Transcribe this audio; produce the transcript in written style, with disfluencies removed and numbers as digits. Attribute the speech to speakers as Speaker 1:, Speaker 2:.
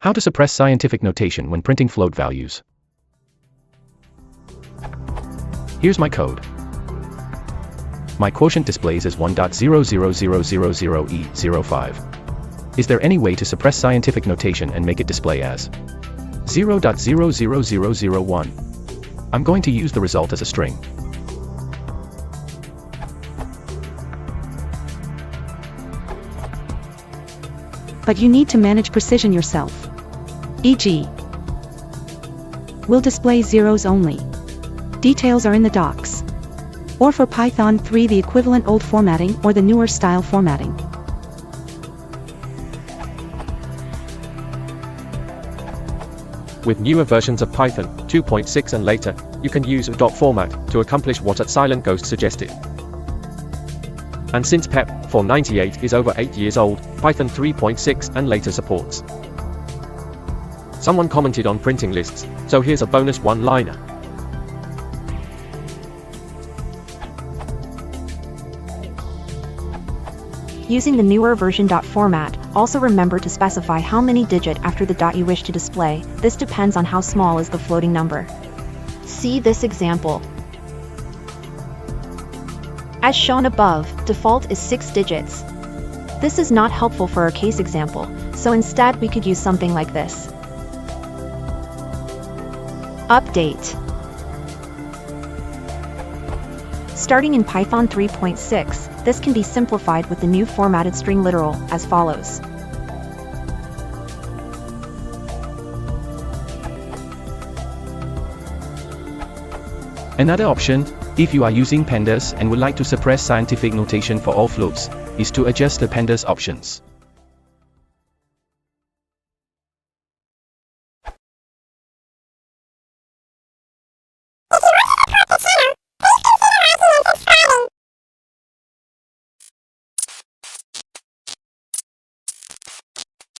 Speaker 1: How to suppress scientific notation when printing float values. Here's my code. My quotient displays as 1.00000E05. Is there any way to suppress scientific notation and make it display as 0.00001? I'm going to use the result as a string.
Speaker 2: But you need to manage precision yourself. E.g., we'll display zeros only. Details are in the docs. Or for Python 3 the equivalent old formatting or the newer style formatting.
Speaker 3: With newer versions of Python 2.6 and later, you can use a dot format to accomplish what Silent Ghost suggested. And since PEP 498 is over 8 years old, Python 3.6 and later supports. Someone commented on printing lists, so here's a bonus one-liner.
Speaker 4: Using the newer version dot format, also remember to specify how many digit after the dot you wish to display. This depends on how small is the floating number. See this example. As shown above, default is 6 digits. This is not helpful for our case example, so instead we could use something like this. Update. Starting in Python 3.6, this can be simplified with the new formatted string literal as follows.
Speaker 1: Another option, if you are using pandas and would like to suppress scientific notation for all floats, is to adjust the pandas options.